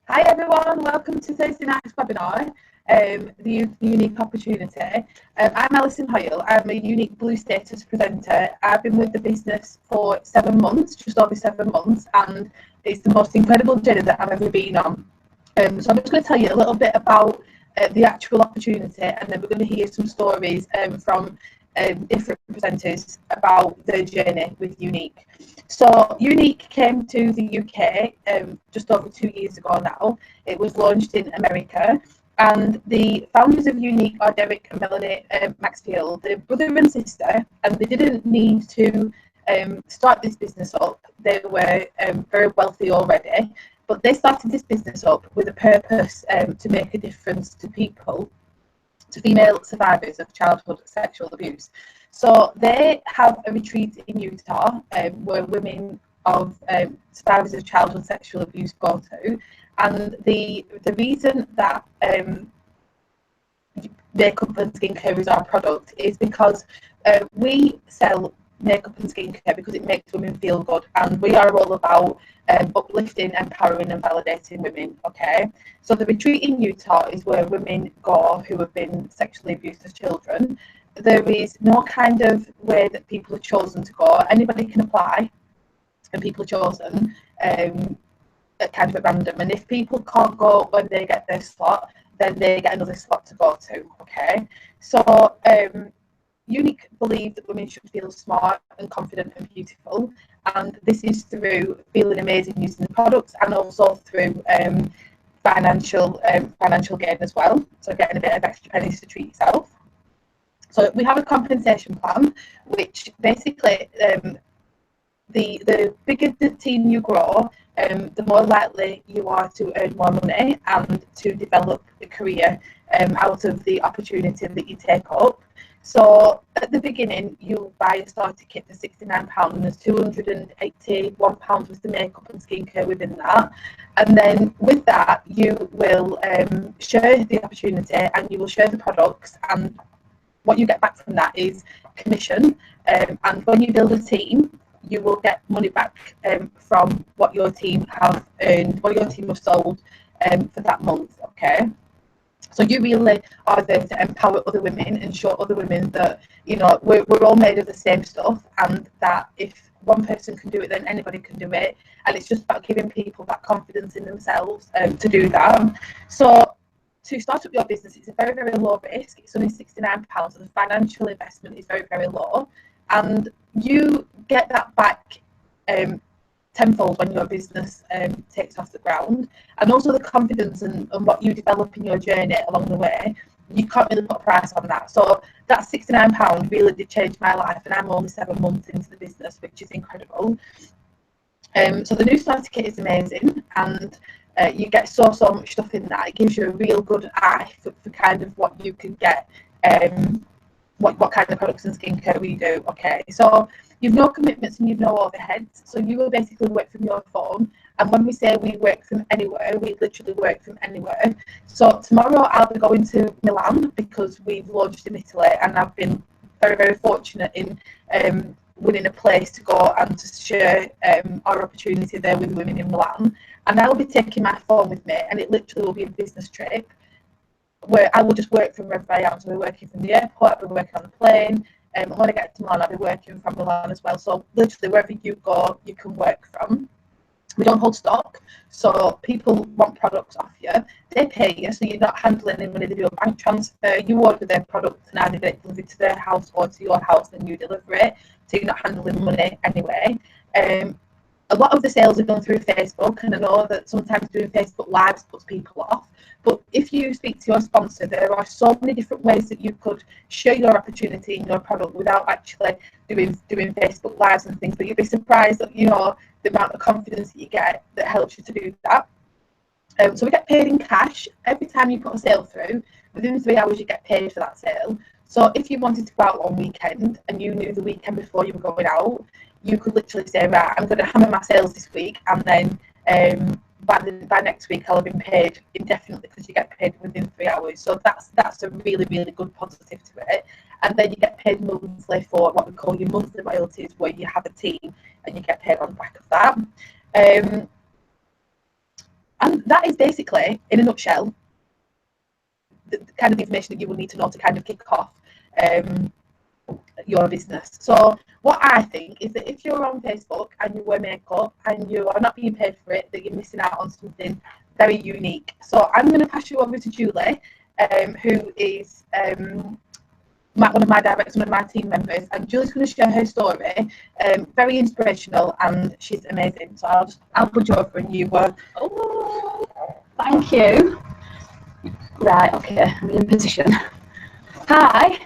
Hi everyone, welcome to Thursday night's webinar, the Unique Opportunity. I'm Alison Hoyle, I'm a Unique Blue Status presenter. I've been with the business for 7 months, just over 7 months, and it's the most incredible journey that I've ever been on. So I'm just going to tell you a little bit about the actual opportunity, and then we're going to hear some stories from different presenters about their journey with Unique. So Unique came to the UK just over 2 years ago now. It was launched in America, and the founders of Unique are Derek and Melanie Maxfield. They're brother and sister, and they didn't need to start this business up. They were very wealthy already, but they started this business up with a purpose to make a difference to people, to female survivors of childhood sexual abuse. So they have a retreat in Utah where women of survivors of childhood sexual abuse go to, and the reason that makeup and skincare is our product is because we sell makeup and skincare because it makes women feel good, and we are all about uplifting, empowering and validating women. Okay, so the retreat in Utah is where women go who have been sexually abused as children. There is no kind of way that people are chosen to go. Anybody can apply, and people are chosen at kind of at random, and if people can't go when they get their slot, then they get another slot to go to. Okay, so Unique believe that women should feel smart and confident and beautiful, and this is through feeling amazing using the products, and also through financial gain as well. So getting a bit of extra pennies to treat yourself. So we have a compensation plan, which basically the bigger the team you grow, the more likely you are to earn more money and to develop a career out of the opportunity that you take up. So at the beginning, you buy a starter kit for £69, and there's £281 worth of makeup and skincare within that. And then with that, you will share the opportunity, and you will share the products, and what you get back from that is commission. And when you build a team, you will get money back from what your team have earned, what your team have sold for that month. Okay. So you really are there to empower other women and show other women that, you know, we're all made of the same stuff, and that if one person can do it, then anybody can do it. And it's just about giving people that confidence in themselves to do that. So to start up your business, it's a very, very low risk. It's only £69, so the financial investment is very, very low. And you get that back tenfold when your business takes off the ground. And also the confidence and what you develop in your journey along the way, you can't really put a price on that. So that £69 really did change my life, and I'm only 7 months into the business, which is incredible. So the new starter kit is amazing, and you get so much stuff in that. It gives you a real good eye for kind of what you can get, what kind of products and skincare we do. Okay, so you've no commitments and you've no overheads, so you will basically work from your phone. And when we say we work from anywhere, we literally work from anywhere. So tomorrow I'll be going to Milan because we've launched in Italy, and I've been very, very fortunate in winning a place to go and to share our opportunity there with women in Milan. And I will be taking my phone with me, and it literally will be a business trip where I will just work from wherever I am. So we're working from the airport, we're working on the plane, and when I get to Milan, I'll be working from Milan as well. So literally wherever you go, you can work from. We don't hold stock, so people want products off you. They pay you, so you're not handling any money. They do a bank transfer. You order their product, and either get it delivered to their house or to your house, and you deliver it. So you're not handling money anyway. A lot of the sales are done through Facebook, and I know that sometimes doing Facebook Lives puts people off. But if you speak to your sponsor, there are so many different ways that you could share your opportunity in your product without actually doing Facebook Lives and things. But you'd be surprised that, you know, the amount of confidence that you get that helps you to do that. So we get paid in cash every time you put a sale through. Within 3 hours, you get paid for that sale. So if you wanted to go out on weekend and you knew the weekend before you were going out, you could literally say, right, I'm going to hammer my sales this week, and then by next week I'll have been paid indefinitely, because you get paid within 3 hours. So that's a really, really good positive to it. And then you get paid monthly for what we call your monthly royalties, where you have a team and you get paid on the back of that. And that is basically, in a nutshell, the kind of information that you will need to know to kind of kick off your business. So what I think is that if you're on Facebook and you wear makeup and you are not being paid for it, that you're missing out on something very unique. So I'm going to pass you over to Julie, who is one of my directors, one of my team members, and Julie's going to share her story. Very inspirational, and she's amazing. So I'll put you over and you were. Oh, thank you. Right, okay, I'm in position. Hi,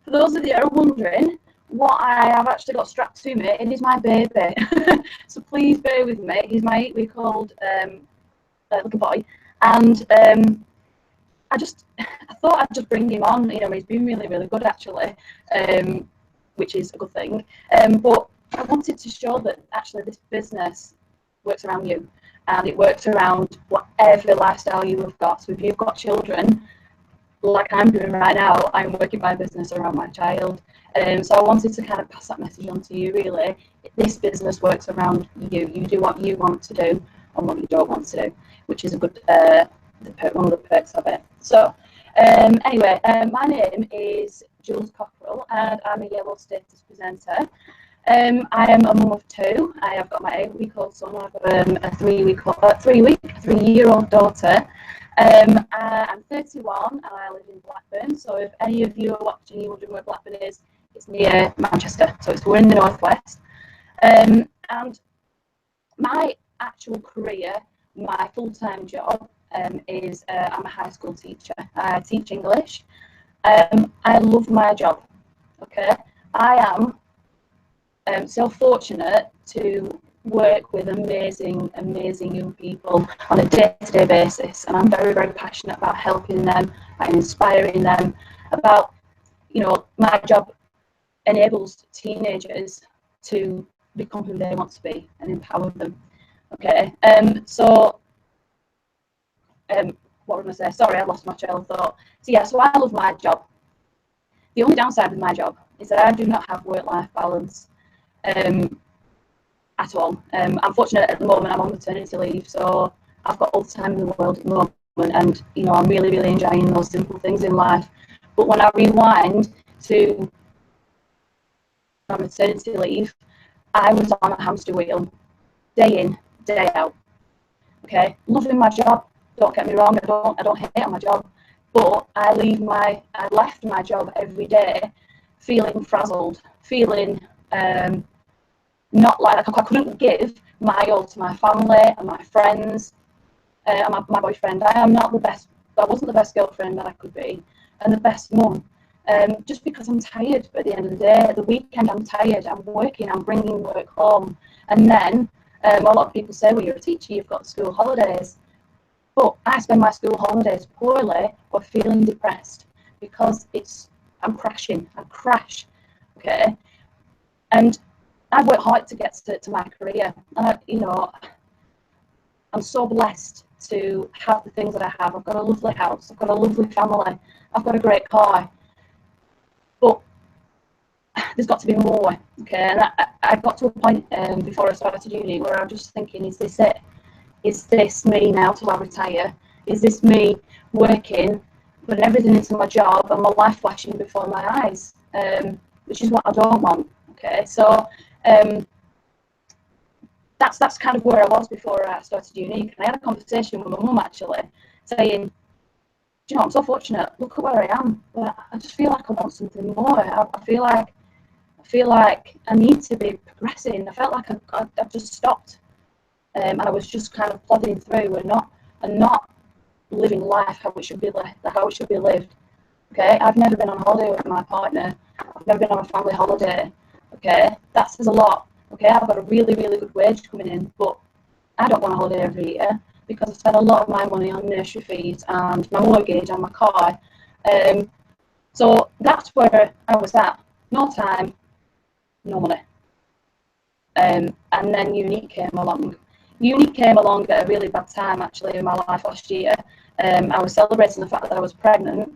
for those of you who are wondering what I have actually got strapped to me, it is my baby. So please bear with me. He's my 8-week-old little boy, and I thought I'd just bring him on. You know, he's been really, really good actually, which is a good thing. But I wanted to show that actually this business works around you, and it works around whatever lifestyle you have got. So if you've got children, like I'm doing right now, I'm working my business around my child. So I wanted to kind of pass that message on to you, really. This business works around you. You do what you want to do and what you don't want to do, which is a good one of the perks of it. So anyway, my name is Jules Cockrell, and I'm a yellow status presenter. I am a mum of 2. I have got my 8-week-old son. I've got a 3-year-old daughter. I'm 31 and I live in Blackburn. So if any of you are watching, you wondering where Blackburn is, it's near Manchester. So we're in the northwest. And my actual career, my full-time job, is I'm a high school teacher. I teach English. I love my job. Okay, I am so fortunate to work with amazing young people on a day-to-day basis, and I'm very, very passionate about helping them, about inspiring them, about, you know, my job enables teenagers to become who they want to be and empower them. Okay, so what was I going to say? Sorry, I lost my trail of thought. So yeah, so I love my job. The only downside with my job is that I do not have work-life balance at all. I'm fortunate at the moment, I'm on maternity leave, so I've got all the time in the world at the moment, and you know, I'm really, really enjoying those simple things in life. But when I rewind to my maternity leave, I was on a hamster wheel, day in, day out. Okay, loving my job. Don't get me wrong, I don't hate my job, but I left my job every day feeling frazzled, feeling not like I couldn't give my all to my family and my friends and my boyfriend. I wasn't the best girlfriend that I could be, and the best mum. Just because I'm tired. But at the end of the day, at the weekend, I'm tired. I'm working. I'm bringing work home, and then a lot of people say, "Well, you're a teacher. You've got school holidays." But I spend my school holidays poorly or feeling depressed because I'm crashing. I crash. Okay, and I've worked hard to get to my career, and I'm so blessed to have the things that I have. I've got a lovely house, I've got a lovely family, I've got a great car, but there's got to be more. Okay, and I got to a point before I started uni where I'm just thinking, is this it? Is this me now till I retire? Is this me working, putting everything into my job and my life flashing before my eyes? Which is what I don't want. Okay, so that's kind of where I was before I started uni. And I had a conversation with my mum actually, saying, "Do you know, I'm so fortunate. Look at where I am, but I just feel like I want something more. I feel like I need to be progressing. I felt like I've just stopped, and I was just kind of plodding through and not living life how it should be lived. Okay, I've never been on holiday with my partner. I've never been on a family holiday. Okay, that says a lot. Okay, I've got a really, really good wage coming in, but I don't go on a holiday every year because I spend a lot of my money on nursery fees and my mortgage and my car. So that's where I was at. No time, no money. And then younique came along. Younique came along at a really bad time actually in my life last year. I was celebrating the fact that I was pregnant,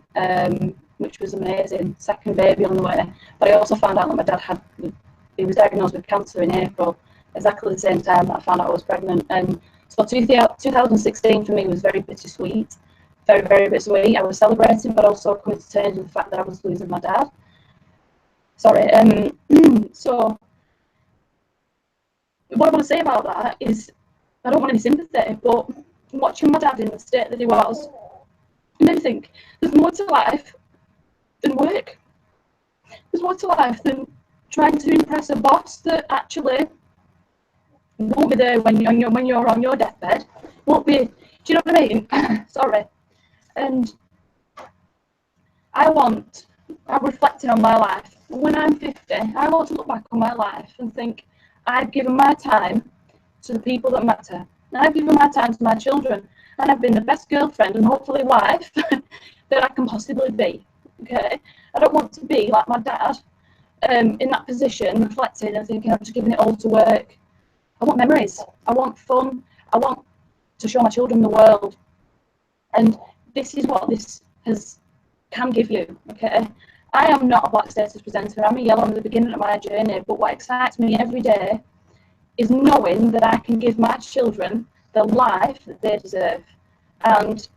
which was amazing, second baby on the way. But I also found out that my dad he was diagnosed with cancer in April, exactly the same time that I found out I was pregnant. And So 2016 for me was very bittersweet, very, very bittersweet. I was celebrating, but also coming to terms with the fact that I was losing my dad. Sorry. So what I want to say about that is I don't want any sympathy, but watching my dad in the state that he was, it made me think there's more to life than work. There's more to life than trying to impress a boss that actually won't be there when you're on your deathbed. Won't be. Do you know what I mean? Sorry. And I'm reflecting on my life. When I'm 50, I want to look back on my life and think I've given my time to the people that matter. And I've given my time to my children. And I've been the best girlfriend and hopefully wife that I can possibly be. Okay? I don't want to be like my dad, in that position, reflecting and thinking I'm just giving it all to work. I want memories. I want fun. I want to show my children the world. And this is what this can give you. Okay? I am not a black status presenter. I'm a yellow at the beginning of my journey. But what excites me every day is knowing that I can give my children the life that they deserve, and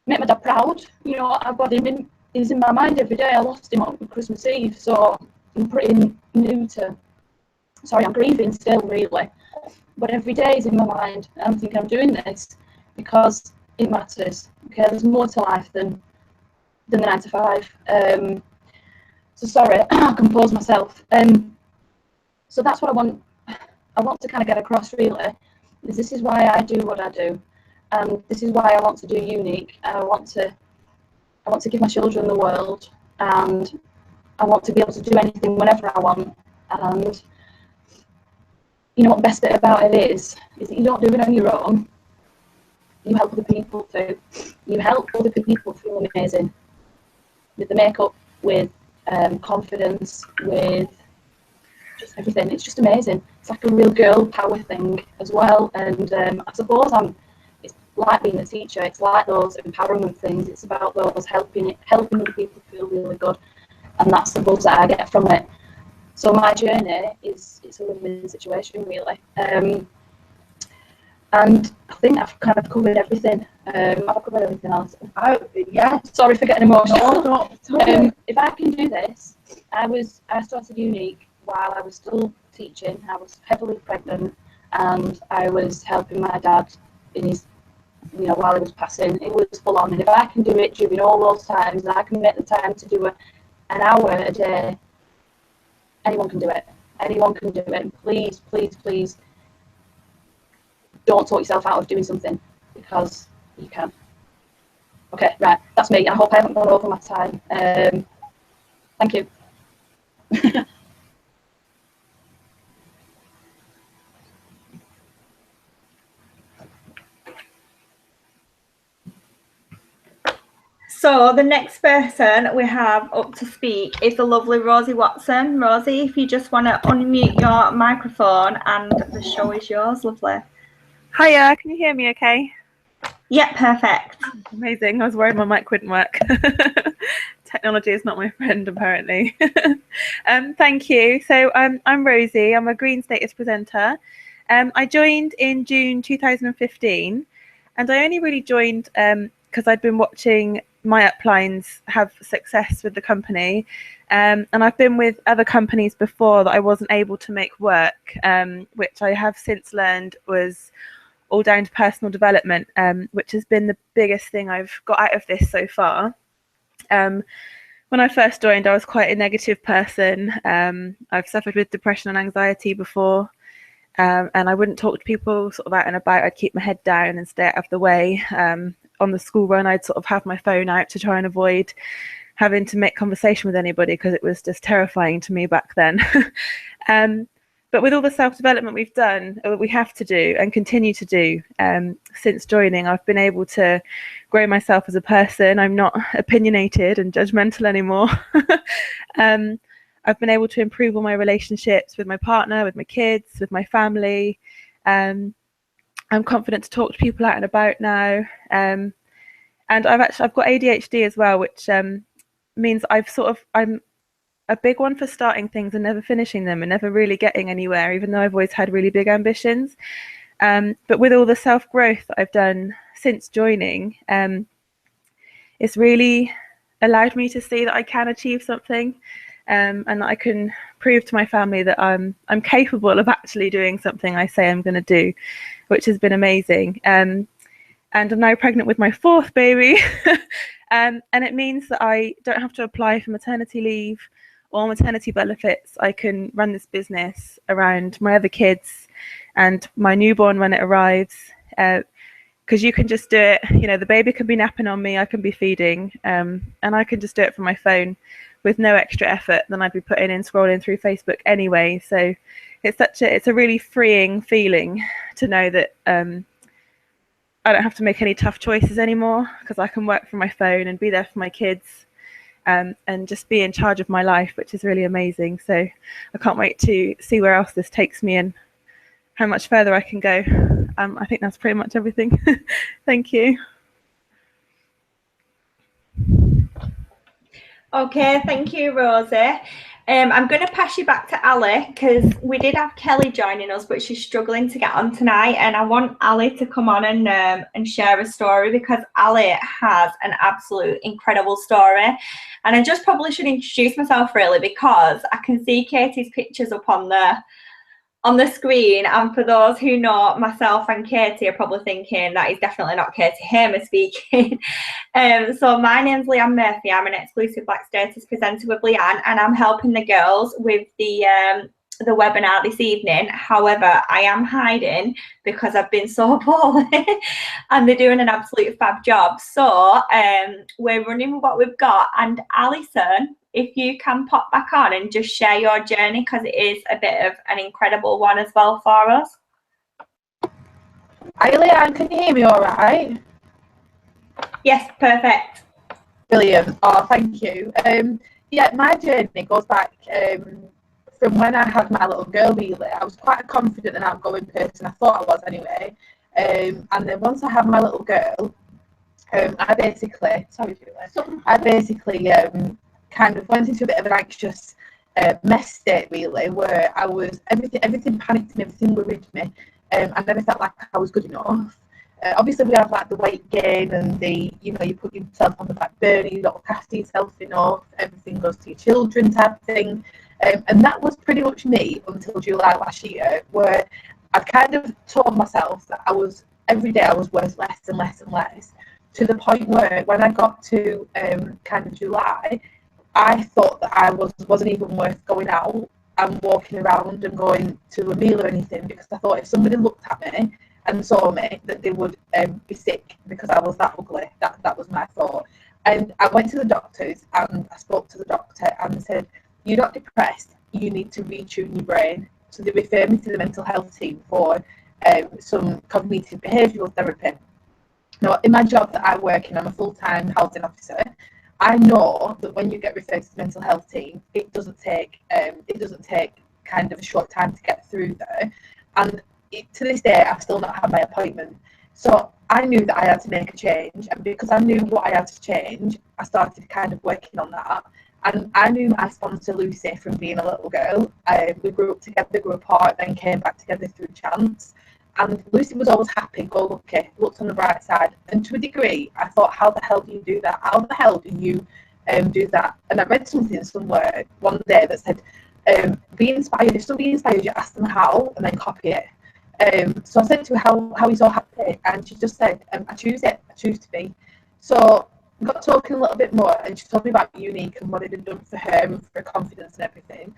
make my dad proud. You know, I've got him he's in my mind every day. I lost him on Christmas Eve, so I'm pretty new to. Sorry, I'm grieving still, really. But every day is in my mind. I'm thinking I'm doing this because it matters. Okay, there's more to life than the 9 to 5. So sorry, I compose myself. So that's what I want to kind of get across, really. This is why I do what I do, and this is why I want to do younique. I want to give my children the world, and I want to be able to do anything whenever I want. And you know what the best bit about it is that you don't do it on your own. You help other people too. You help other people feel amazing with the makeup, with confidence, with just everything. It's just amazing. It's like a real girl power thing as well. And I suppose it's like being a teacher. It's like those empowerment things. It's about those helping other people feel really good, and that's the buzz that I get from it. So my journey it's a win-win situation, really. And I think I've kind of covered everything. I've covered everything else. Yeah. Sorry for getting emotional. No, if I can do this, I started younique while I was still teaching. I was heavily pregnant, and I was helping my dad in his, while he was passing. It was full on. And if I can do it during all those times, and I can make the time to do an hour a day, anyone can do it. Anyone can do it. And please, please, please, don't talk yourself out of doing something, because you can. Okay, right, that's me. I hope I haven't gone over my time. Thank you. So the next person we have up to speak is the lovely Rosie Watson. Rosie, if you just want to unmute your microphone, and the show is yours, lovely. Hiya, can you hear me okay? Yeah, perfect. Amazing. I was worried my mic wouldn't work. Technology is not my friend, apparently. Thank you. So I'm Rosie. I'm a green status presenter. I joined in June 2015, and I only really joined because I'd been watching my uplines have success with the company, and I've been with other companies before that I wasn't able to make work, which I have since learned was all down to personal development, which has been the biggest thing I've got out of this so far. When I first joined, I was quite a negative person. I've suffered with depression and anxiety before, and I wouldn't talk to people sort of out and about. I'd keep my head down and stay out of the way. On the school run, I'd sort of have my phone out to try and avoid having to make conversation with anybody, because it was just terrifying to me back then. But with all the self-development we've done, or we have to do and continue to do since joining, I've been able to grow myself as a person. I'm not opinionated and judgmental anymore. I've been able to improve all my relationships with my partner, with my kids, with my family. I'm confident to talk to people out and about now. And I've got ADHD as well, which means I'm a big one for starting things and never finishing them and never really getting anywhere, even though I've always had really big ambitions. But with all the self-growth that I've done since joining, it's really allowed me to see that I can achieve something, and that I can prove to my family that I'm capable of actually doing something I say I'm going to do, which has been amazing. And I'm now pregnant with my 4th baby, and it means that I don't have to apply for maternity leave or maternity benefits. I can run this business around my other kids and my newborn when it arrives, because you can just do it. You know, the baby can be napping on me, I can be feeding, and I can just do it from my phone with no extra effort than I'd be putting in scrolling through Facebook anyway. So it's a really freeing feeling to know that I don't have to make any tough choices anymore, because I can work from my phone and be there for my kids, and just be in charge of my life, which is really amazing. So I can't wait to see where else this takes me and how much further I can go. I think that's pretty much everything. Thank you. Okay, thank you, Rosie. I'm going to pass you back to Ali, because we did have Kelly joining us, but she's struggling to get on tonight, and I want Ali to come on and share a story, because Ali has an absolute incredible story. And I just probably should introduce myself, really, because I can see Katie's pictures up on the screen, and for those who know myself and Katie are probably thinking that is definitely not Katie Hamer speaking. So my name's Leanne Murphy. I'm an exclusive Black Status presenter with Leanne, and I'm helping the girls with the webinar this evening. However, I am hiding because I've been so poorly and they're doing an absolute fab job. So we're running with what we've got, and Alison, if you can pop back on and just share your journey, because it is a bit of an incredible one as well for us. Hi Leanne, can you hear me all right? Yes, perfect. Brilliant. Oh, thank you. Yeah, my journey goes back from when I had my little girl, really. I was quite a confident and outgoing person. I thought I was anyway. And then once I had my little girl, I basically kind of went into a bit of an anxious mess state, really, where I was everything panicked me, everything worried me. I never felt like I was good enough. Obviously, we have like the weight gain and you put yourself on the back burner, you don't look after yourself enough, everything goes to your children type thing. And that was pretty much me until July last year, where I kind of told myself that every day I was worth less and less and less, to the point where when I got to kind of July, I thought that I wasn't even worth going out and walking around and going to a meal or anything, because I thought if somebody looked at me and saw me, that they would be sick because I was that ugly. That was my thought. And I went to the doctors and I spoke to the doctor, and they said, "You're not depressed, you need to retune your brain." So they referred me to the mental health team for some cognitive behavioural therapy. Now, in my job that I work in, I'm a full-time housing officer. I know that when you get referred to the mental health team, it doesn't take kind of a short time to get through there. And to this day, I've still not had my appointment. So I knew that I had to make a change, and because I knew what I had to change, I started kind of working on that. And I knew my sponsor Lucy from being a little girl. We grew up together, grew apart, then came back together through chance. And Lucy was always happy, go lucky, looked on the bright side. And to a degree, I thought, how the hell do you do that? How the hell do you do that? And I read something somewhere one day that said, be inspired. If somebody inspires you, ask them how, and then copy it. So I said to her, how are you so happy? And she just said, I choose it. I choose to be. So we got talking a little bit more, and she told me about younique and what it had done for her and for her confidence and everything.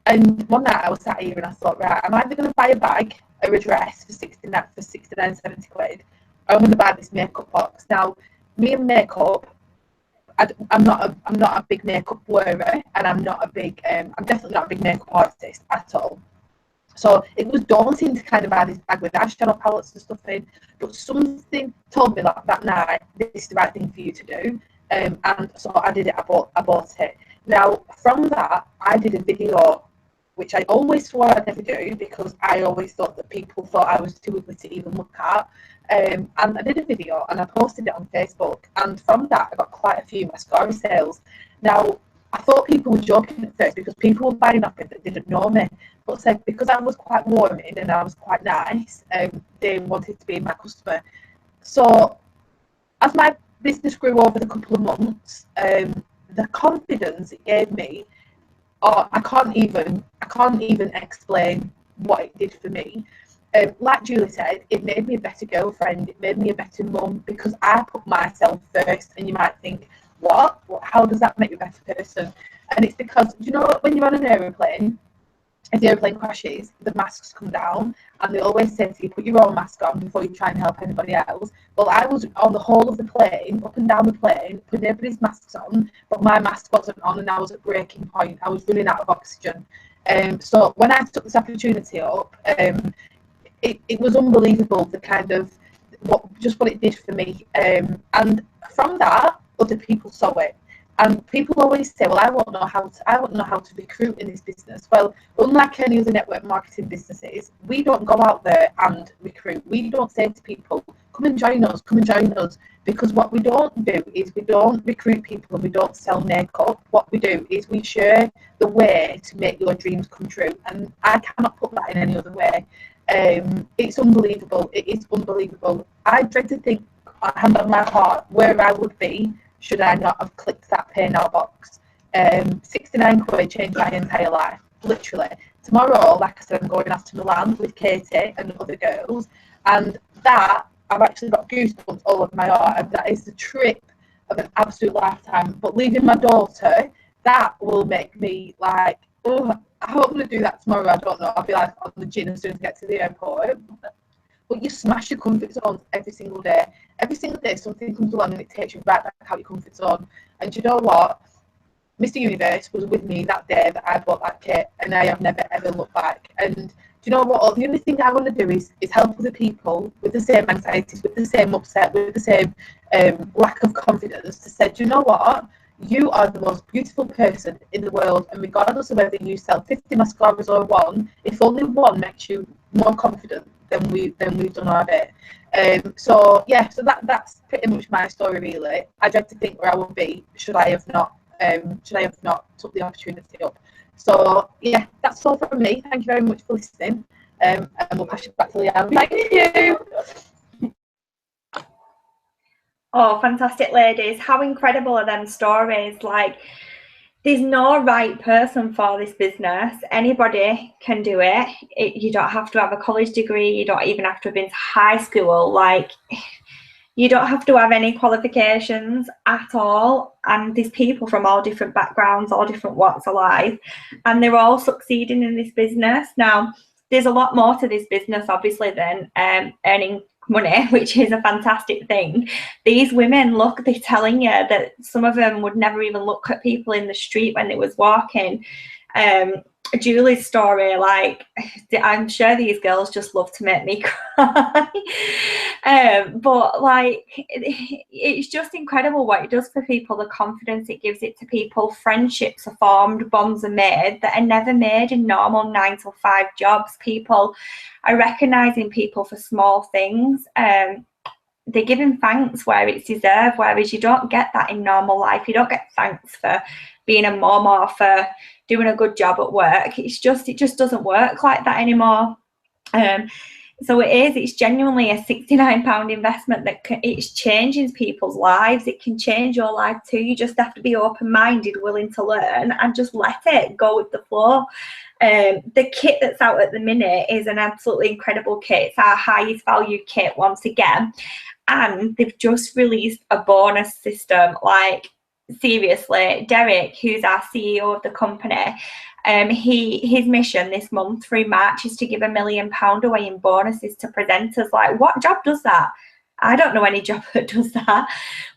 And one night I was sat here and I thought, right, I'm either going to buy a bag or a dress for 69, 70 quid, or I'm going to buy this makeup box. Now, me and makeup, I'm not a big makeup wearer, and I'm definitely not a big makeup artist at all. So it was daunting to kind of buy this bag with eyeshadow palettes and stuff in, but something told me that night, this is the right thing for you to do. And so I did it, I bought it. Now, from that, I did a video, which I always swore I'd never do, because I always thought that people thought I was too ugly to even look at. And I did a video and I posted it on Facebook, and from that I got quite a few mascara sales. Now, I thought people were joking at first because people were buying off me that didn't know me. But said because I was quite warming and I was quite nice, they wanted to be my customer. So as my business grew over the couple of months, the confidence it gave me, I can't even explain what it did for me. Like Julie said, it made me a better girlfriend. It made me a better mum because I put myself first. And you might think, what? How does that make you a better person? And it's because, you know, when you're on an aeroplane, if the aeroplane crashes, the masks come down, and they always say to you, put your own mask on before you try and help anybody else. Well, I was on the whole of the plane, up and down the plane, putting everybody's masks on, but my mask wasn't on, and I was at breaking point. I was running out of oxygen. So when I took this opportunity up, it was unbelievable, the kind of what it did for me. And from that, other people saw it. And people always say, well, I won't know how to recruit in this business. Well, unlike any other network marketing businesses, we don't go out there and recruit. We don't say to people, come and join us, because what we don't do is we don't recruit people and we don't sell makeup. What we do is we share the way to make your dreams come true. And I cannot put that in any other way. It's unbelievable. It is unbelievable. I dread to think, hand on my heart, where I would be should I not have clicked that pay now box. 69 quid changed my entire life, literally. Tomorrow, like I said, I'm going off to Milan with Katie and other girls, and that, I've actually got goosebumps all over my arm. That is the trip of an absolute lifetime. But leaving my daughter, that will make me like, oh, I hope I'm going to do that tomorrow. I don't know. I'll be like on the gym as soon as I get to the airport. But you smash your comfort zones every single day. Every single day something comes along and it takes you right back out your comfort zone. And you know what? Mr. Universe was with me that day that I bought that kit, and I have never ever looked back. And do you know what? The only thing I want to do is help other people with the same anxieties, with the same upset, with the same lack of confidence, to say, do you know what? You are the most beautiful person in the world, and regardless of whether you sell 50 mascaras or one, if only one makes you more confident, then we've done our bit. So that's pretty much my story, really. I dread to think where I would be should I have not took the opportunity up. So yeah, that's all from me. Thank you very much for listening, and we'll pass it back to Leanne. Thank you. Oh, fantastic, ladies. How incredible are them stories? Like, there's no right person for this business. Anybody can do it. You don't have to have a college degree. You don't even have to have been to high school. Like, you don't have to have any qualifications at all. And there's people from all different backgrounds, all different walks of life, and they're all succeeding in this business. Now, there's a lot more to this business, obviously, than earning money, which is a fantastic thing. These women, look, they're telling you that some of them would never even look at people in the street when they was walking. Julie's story, like, I'm sure these girls just love to make me cry. But like, it's just incredible what it does for people, the confidence it gives it to people. Friendships are formed, bonds are made that are never made in normal 9-to-5 jobs. People are recognizing people for small things. They're giving thanks where it's deserved, whereas you don't get that in normal life. You don't get thanks for being a mom or for doing a good job at work. It just doesn't work like that anymore. So it's genuinely a £69 investment that it's changing people's lives. It can change your life too. You just have to be open-minded, willing to learn, and just let it go with the flow. The kit that's out at the minute is an absolutely incredible kit. It's our highest value kit once again, and they've just released a bonus system. Like, seriously, Derek, who's our CEO of the company, his mission this month through March is to give £1 million away in bonuses to presenters. Like, what job does that? I don't know any job that does that.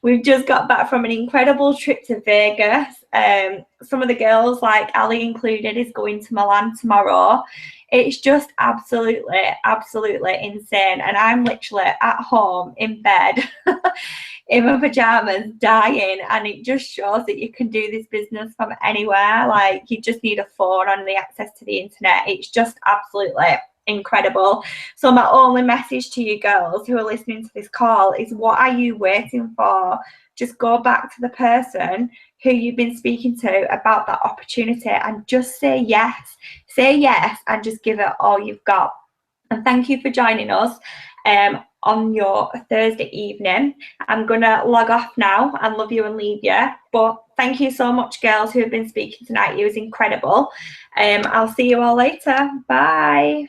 We've just got back from an incredible trip to Vegas. Some of the girls, like Ali included, is going to Milan tomorrow. It's just absolutely insane. And I'm literally at home in bed in my pajamas dying. And it just shows that you can do this business from anywhere. Like, you just need a phone and the access to the internet. It's just absolutely incredible. So my only message to you girls who are listening to this call is, what are you waiting for? Just go back to the person who you've been speaking to about that opportunity and just say yes. Say yes and just give it all you've got. And thank you for joining us on your Thursday evening. I'm gonna log off now and love you and leave you. But thank you so much, girls, who have been speaking tonight. It was incredible. I'll see you all later. Bye.